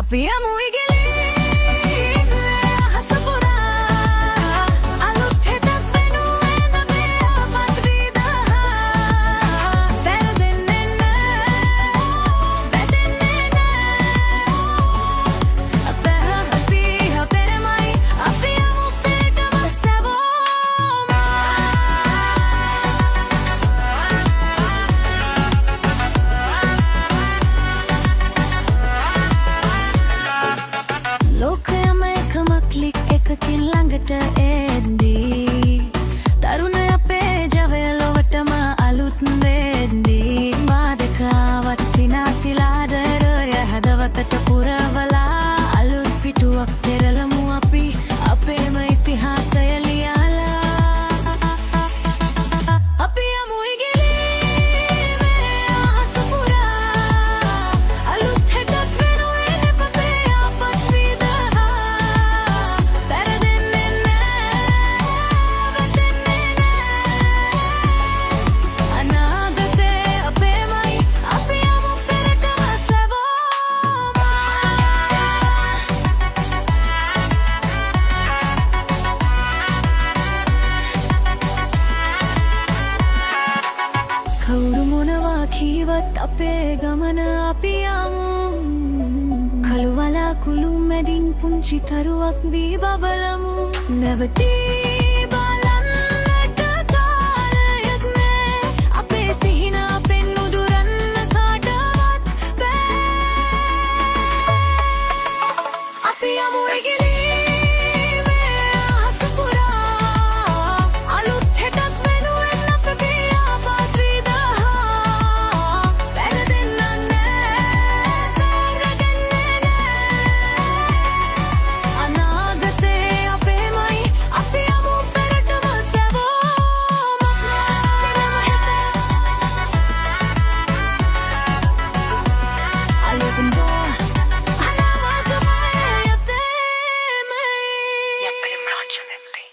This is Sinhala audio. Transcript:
අපි යමු ඉගිලි අහස පුරා අලුත් හෙටක් වෙනුවෙන් අපි ආපත් විදහා වැරදෙන්නේ නෑ වැටෙන්නේ නෑ අපි අපෙරමයි අපි යමු පිටම සැවොම ලෝකයම එකම ක්ලික් එකකින් ළඟට එද්දී තරුණ අපේ ජවය ලොවටම අලුත් වෙද්දී මාදකාවත් සිනාසිලාදරය හදවතට පුරවලා අලුත් පිටුවක් පෙරලමු අපි අපේම ඉතිහාසය ලියලා අපි යමු ඉගිලි අහස පුරා අලුත් හෙටක් වෙනුවෙන් අපේ ආපත් විදහා වැරදෙන්නේ නෑ වැටෙන්නේ නෑ අනාගතේ අපේමයි අපි යමු පෙරටම සැවොම කවුරු මොනවා කීවත් අපේ ගමන අපි යමු කළු වලාකුළු මැදින් පුංචි තරුවක් වී බබලමු නැවතී බලන්නට කාලයක් නෑ අපේ සිහින අපෙන් නුදුරන්න කාටවත් බෑ අපි යමු ඉගිලි අහස පුරා අලුත් හෙටක් වෙනුවෙන් අපේ ආපත් විදහා වැරදෙන්න නෑ වැරදෙන්නේ නෑ අනාගතේ අපේමයි අපි යමු පෙරටම සැවොම අලුතින්ද අනාගතමයි යතේමයි Я понимаю, что это ты.